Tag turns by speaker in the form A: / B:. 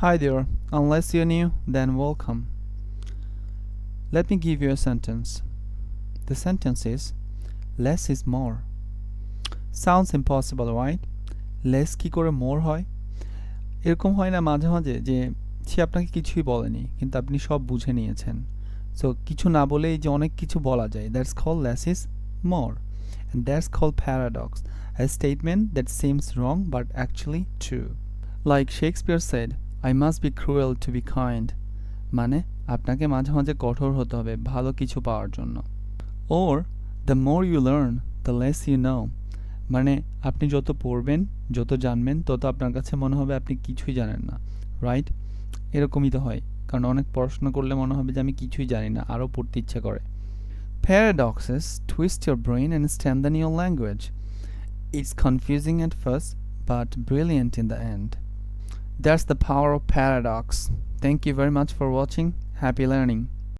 A: Hi there, unless you're new, then welcome. Let me give you a sentence. The sentence is less is more. Sounds impossible, right? Less কি করে more হয়? এরকম হয় না মাঝে মাঝে যে সে আপনাকে কিছুই বলেনি কিন্তু আপনি সব বুঝে নিয়েছেন। সো কিছু না বলেই যে অনেক কিছু বলা যায়, that's called less is more. And that's called paradox, a statement that seems wrong but actually true. Like Shakespeare said, I must be cruel to be kind. মানে আপনাকে মাঝে মাঝে কঠোর হতে হবে ভালো কিছু পাওয়ার জন্য। Or the more you learn, the less you know. মানে আপনি যত পড়বেন, যত জানবেন, তত আপনার কাছে মনে হবে আপনি কিছুই জানেন না। রাইট? এরকমই তো হয়। কারণ অনেক পড়াশোনা করলে মনে হবে যে আমি কিছুই জানি না, আরও পড়তে ইচ্ছা করে। Paradoxes twist your brain and strengthen your language. It's confusing at first, but brilliant in the end. That's the power of paradox. Thank you very much for watching. Happy learning.